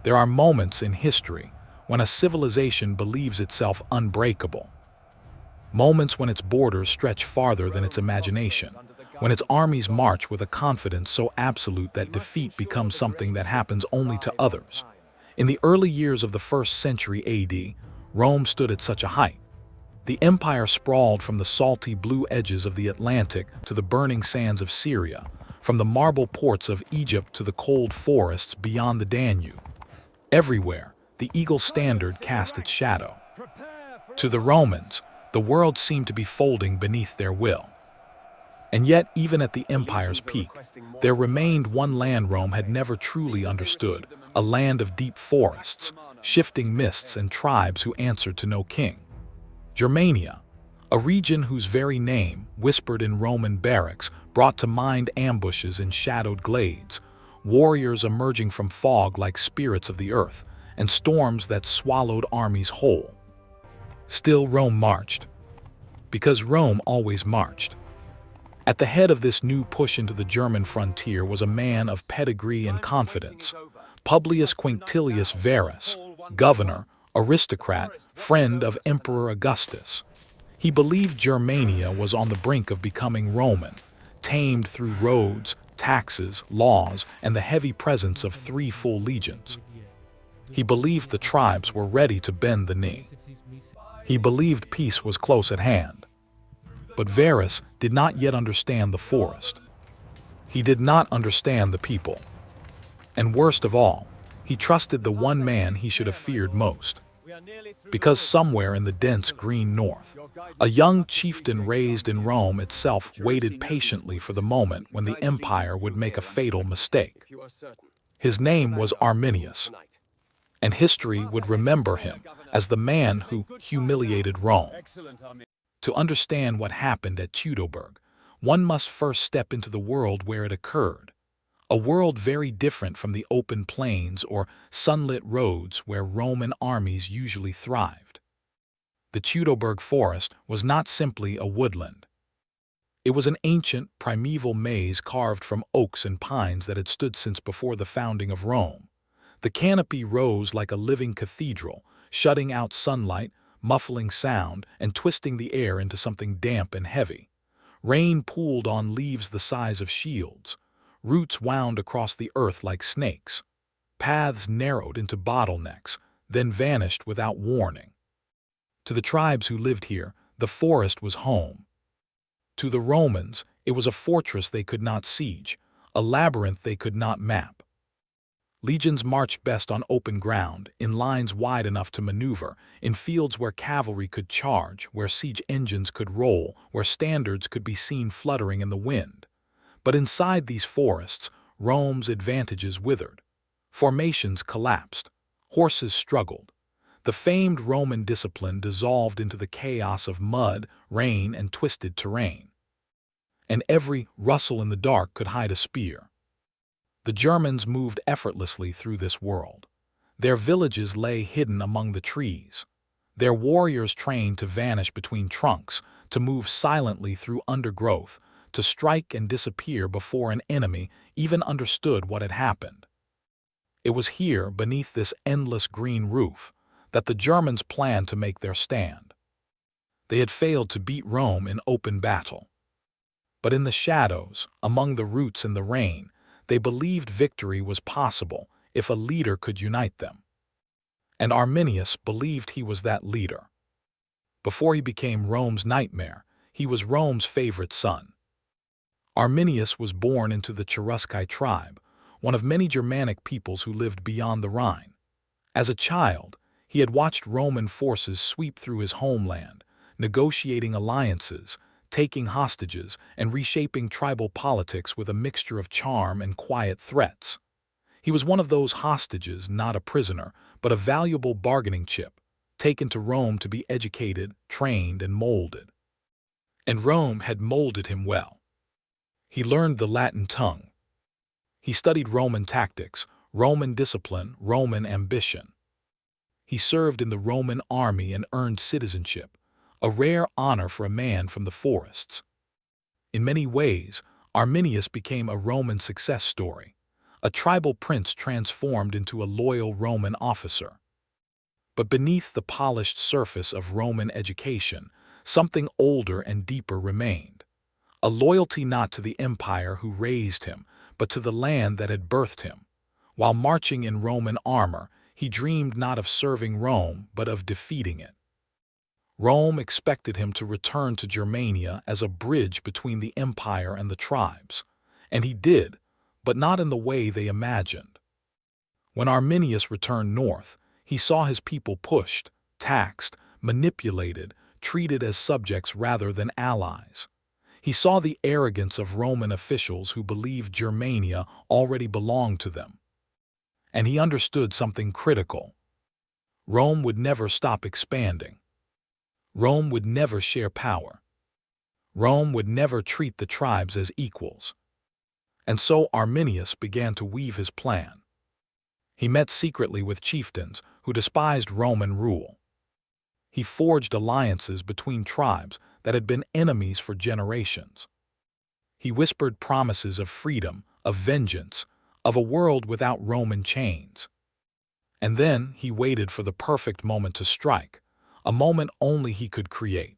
There are moments in history when a civilization believes itself unbreakable. Moments when its borders stretch farther than its imagination, when its armies march with a confidence so absolute that defeat becomes something that happens only to others. In the early years of the 1st century AD, Rome stood at such a height. The empire sprawled from the salty blue edges of the Atlantic to the burning sands of Syria, from the marble ports of Egypt to the cold forests beyond the Danube. Everywhere, the eagle standard cast its shadow. To the Romans, the world seemed to be folding beneath their will. And yet, even at the empire's peak, there remained one land Rome had never truly understood, a land of deep forests, shifting mists and tribes who answered to no king. Germania, a region whose very name, whispered in Roman barracks, brought to mind ambushes in shadowed glades, warriors emerging from fog like spirits of the earth, and storms that swallowed armies whole. Still Rome marched, because Rome always marched. At the head of this new push into the German frontier was a man of pedigree and confidence, Publius Quinctilius Varus, governor, aristocrat, friend of Emperor Augustus. He believed Germania was on the brink of becoming Roman, tamed through roads, taxes, laws, and the heavy presence of 3 full legions. He believed the tribes were ready to bend the knee. He believed peace was close at hand. But Varus did not yet understand the forest. He did not understand the people. And worst of all, he trusted the one man he should have feared most. Because somewhere in the dense green north, a young chieftain raised in Rome itself waited patiently for the moment when the empire would make a fatal mistake. His name was Arminius, and history would remember him as the man who humiliated Rome. To understand what happened at Teutoburg, one must first step into the world where it occurred, a world very different from the open plains or sunlit roads where Roman armies usually thrived. The Teutoburg Forest was not simply a woodland. It was an ancient, primeval maze carved from oaks and pines that had stood since before the founding of Rome. The canopy rose like a living cathedral, shutting out sunlight, muffling sound, and twisting the air into something damp and heavy. Rain pooled on leaves the size of shields. Roots wound across the earth like snakes. Paths narrowed into bottlenecks, then vanished without warning. To the tribes who lived here, the forest was home. To the Romans, it was a fortress they could not siege, a labyrinth they could not map. Legions marched best on open ground, in lines wide enough to maneuver, in fields where cavalry could charge, where siege engines could roll, where standards could be seen fluttering in the wind. But inside these forests, Rome's advantages withered. Formations collapsed. Horses struggled. The famed Roman discipline dissolved into the chaos of mud, rain, and twisted terrain. And every rustle in the dark could hide a spear. The Germans moved effortlessly through this world. Their villages lay hidden among the trees. Their warriors trained to vanish between trunks, to move silently through undergrowth, to strike and disappear before an enemy even understood what had happened. It was here, beneath this endless green roof, that the Germans planned to make their stand. They had failed to beat Rome in open battle. But in the shadows, among the roots and the rain, they believed victory was possible if a leader could unite them. And Arminius believed he was that leader. Before he became Rome's nightmare, he was Rome's favorite son. Arminius was born into the Cherusci tribe, one of many Germanic peoples who lived beyond the Rhine. As a child, he had watched Roman forces sweep through his homeland, negotiating alliances, taking hostages, and reshaping tribal politics with a mixture of charm and quiet threats. He was one of those hostages, not a prisoner, but a valuable bargaining chip, taken to Rome to be educated, trained, and molded. And Rome had molded him well. He learned the Latin tongue. He studied Roman tactics, Roman discipline, Roman ambition. He served in the Roman army and earned citizenship, a rare honor for a man from the forests. In many ways, Arminius became a Roman success story, a tribal prince transformed into a loyal Roman officer. But beneath the polished surface of Roman education, something older and deeper remained. A loyalty not to the empire who raised him, but to the land that had birthed him. While marching in Roman armor, he dreamed not of serving Rome, but of defeating it. Rome expected him to return to Germania as a bridge between the empire and the tribes. And he did, but not in the way they imagined. When Arminius returned north, he saw his people pushed, taxed, manipulated, treated as subjects rather than allies. He saw the arrogance of Roman officials who believed Germania already belonged to them. And he understood something critical. Rome would never stop expanding. Rome would never share power. Rome would never treat the tribes as equals. And so Arminius began to weave his plan. He met secretly with chieftains who despised Roman rule. He forged alliances between tribes that had been enemies for generations. He whispered promises of freedom, of vengeance, of a world without Roman chains. And then he waited for the perfect moment to strike, a moment only he could create.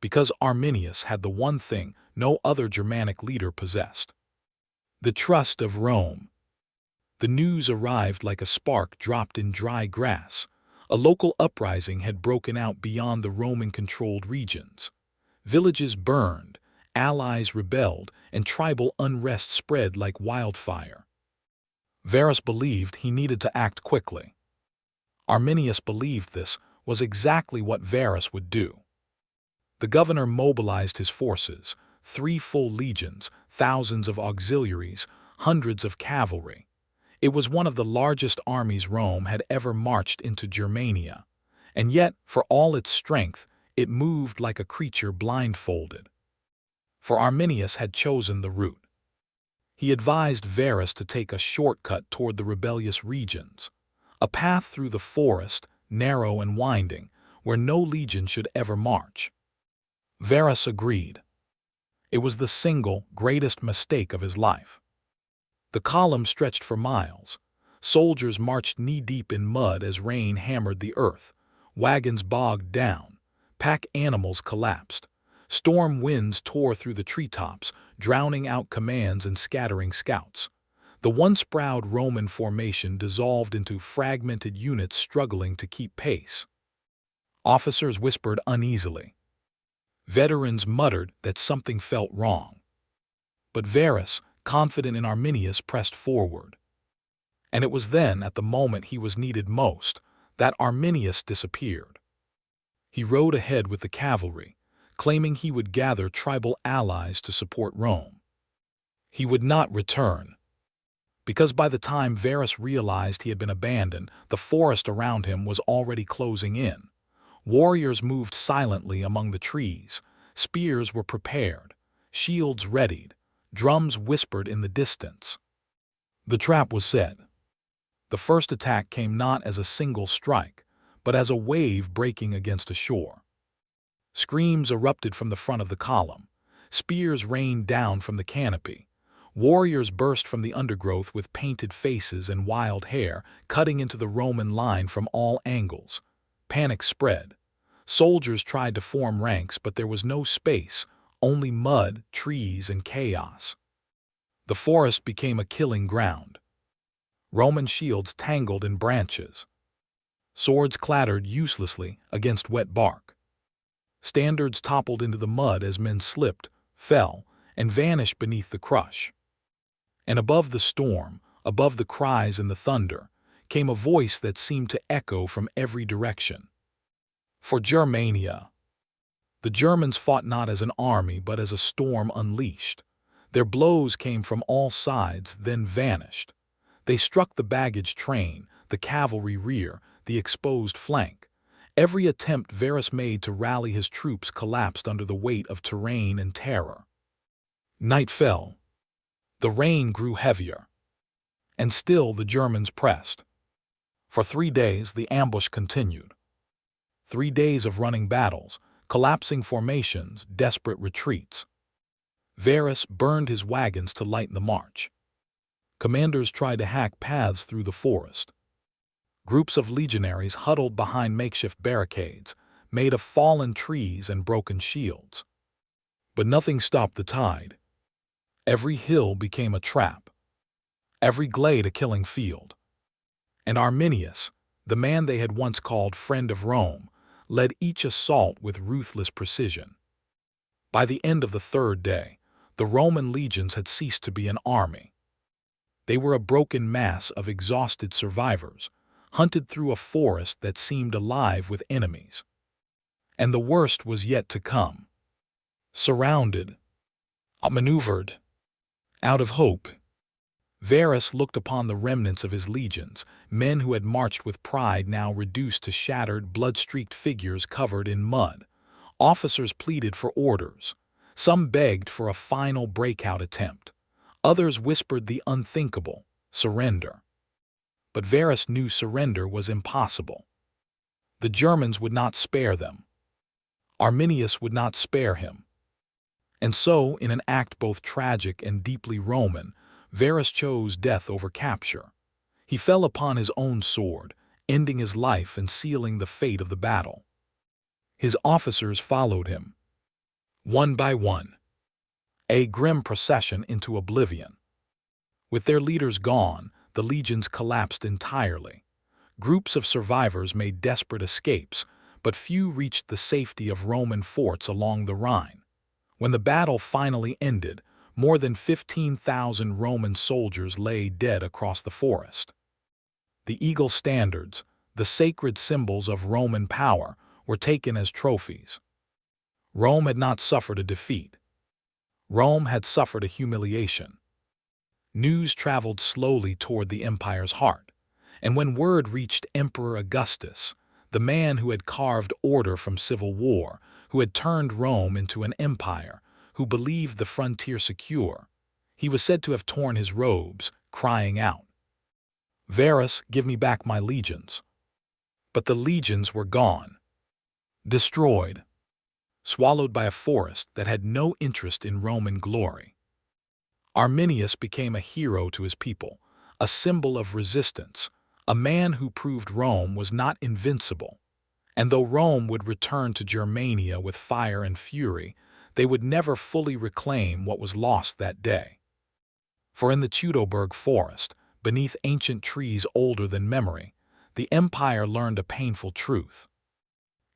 Because Arminius had the one thing no other Germanic leader possessed: the trust of Rome. The news arrived like a spark dropped in dry grass. A local uprising had broken out beyond the Roman-controlled regions. Villages burned, allies rebelled, and tribal unrest spread like wildfire. Varus believed he needed to act quickly. Arminius believed this was exactly what Varus would do. The governor mobilized his forces, 3 full legions, thousands of auxiliaries, hundreds of cavalry. It was one of the largest armies Rome had ever marched into Germania, and yet, for all its strength, it moved like a creature blindfolded. For Arminius had chosen the route. He advised Varus to take a shortcut toward the rebellious regions, a path through the forest, narrow and winding, where no legion should ever march. Varus agreed. It was the single greatest mistake of his life. The column stretched for miles. Soldiers marched knee-deep in mud as rain hammered the earth. Wagons bogged down. Pack animals collapsed. Storm winds tore through the treetops, drowning out commands and scattering scouts. The once proud Roman formation dissolved into fragmented units struggling to keep pace. Officers whispered uneasily. Veterans muttered that something felt wrong. But Varus, confident in Arminius, pressed forward. And it was then, at the moment he was needed most, that Arminius disappeared. He rode ahead with the cavalry, claiming he would gather tribal allies to support Rome. He would not return, because by the time Varus realized he had been abandoned, the forest around him was already closing in. Warriors moved silently among the trees. Spears were prepared, shields readied, drums whispered in the distance. The trap was set. The first attack came not as a single strike, but as a wave breaking against a shore. Screams erupted from the front of the column. Spears rained down from the canopy. Warriors burst from the undergrowth with painted faces and wild hair, cutting into the Roman line from all angles. Panic spread. Soldiers tried to form ranks, but there was no space, only mud, trees, and chaos. The forest became a killing ground. Roman shields tangled in branches. Swords clattered uselessly against wet bark. Standards toppled into the mud as men slipped, fell, and vanished beneath the crush. And above the storm, above the cries and the thunder, came a voice that seemed to echo from every direction. For Germania. The Germans fought not as an army but as a storm unleashed. Their blows came from all sides, then vanished. They struck the baggage train, the cavalry rear, the exposed flank. Every attempt Varus made to rally his troops collapsed under the weight of terrain and terror. Night fell. The rain grew heavier. And still the Germans pressed. For 3 days the ambush continued. 3 days of running battles, collapsing formations, desperate retreats. Varus burned his wagons to lighten the march. Commanders tried to hack paths through the forest. Groups of legionaries huddled behind makeshift barricades, made of fallen trees and broken shields. But nothing stopped the tide. Every hill became a trap, every glade a killing field. And Arminius, the man they had once called friend of Rome, led each assault with ruthless precision. By the end of the third day, the Roman legions had ceased to be an army. They were a broken mass of exhausted survivors, hunted through a forest that seemed alive with enemies. And the worst was yet to come. Surrounded, outmaneuvered, out of hope, Varus looked upon the remnants of his legions, men who had marched with pride now reduced to shattered, blood-streaked figures covered in mud. Officers pleaded for orders. Some begged for a final breakout attempt. Others whispered the unthinkable, surrender. But Varus knew surrender was impossible. The Germans would not spare them. Arminius would not spare him. And so, in an act both tragic and deeply Roman, Varus chose death over capture. He fell upon his own sword, ending his life and sealing the fate of the battle. His officers followed him, one by one, a grim procession into oblivion. With their leaders gone, the legions collapsed entirely. Groups of survivors made desperate escapes, but few reached the safety of Roman forts along the Rhine. When the battle finally ended, more than 15,000 Roman soldiers lay dead across the forest. The eagle standards, the sacred symbols of Roman power, were taken as trophies. Rome had not suffered a defeat. Rome had suffered a humiliation. News traveled slowly toward the empire's heart, and when word reached Emperor Augustus, the man who had carved order from civil war, who had turned Rome into an empire, who believed the frontier secure, he was said to have torn his robes, crying out, "Varus, give me back my legions." But the legions were gone, destroyed, swallowed by a forest that had no interest in Roman glory. Arminius became a hero to his people, a symbol of resistance, a man who proved Rome was not invincible. And though Rome would return to Germania with fire and fury, they would never fully reclaim what was lost that day. For in the Teutoburg Forest, beneath ancient trees older than memory, the empire learned a painful truth.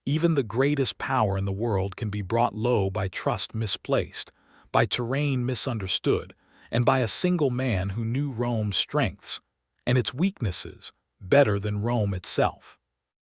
Even the greatest power in the world can be brought low by trust misplaced, by terrain misunderstood, and by a single man who knew Rome's strengths and its weaknesses better than Rome itself.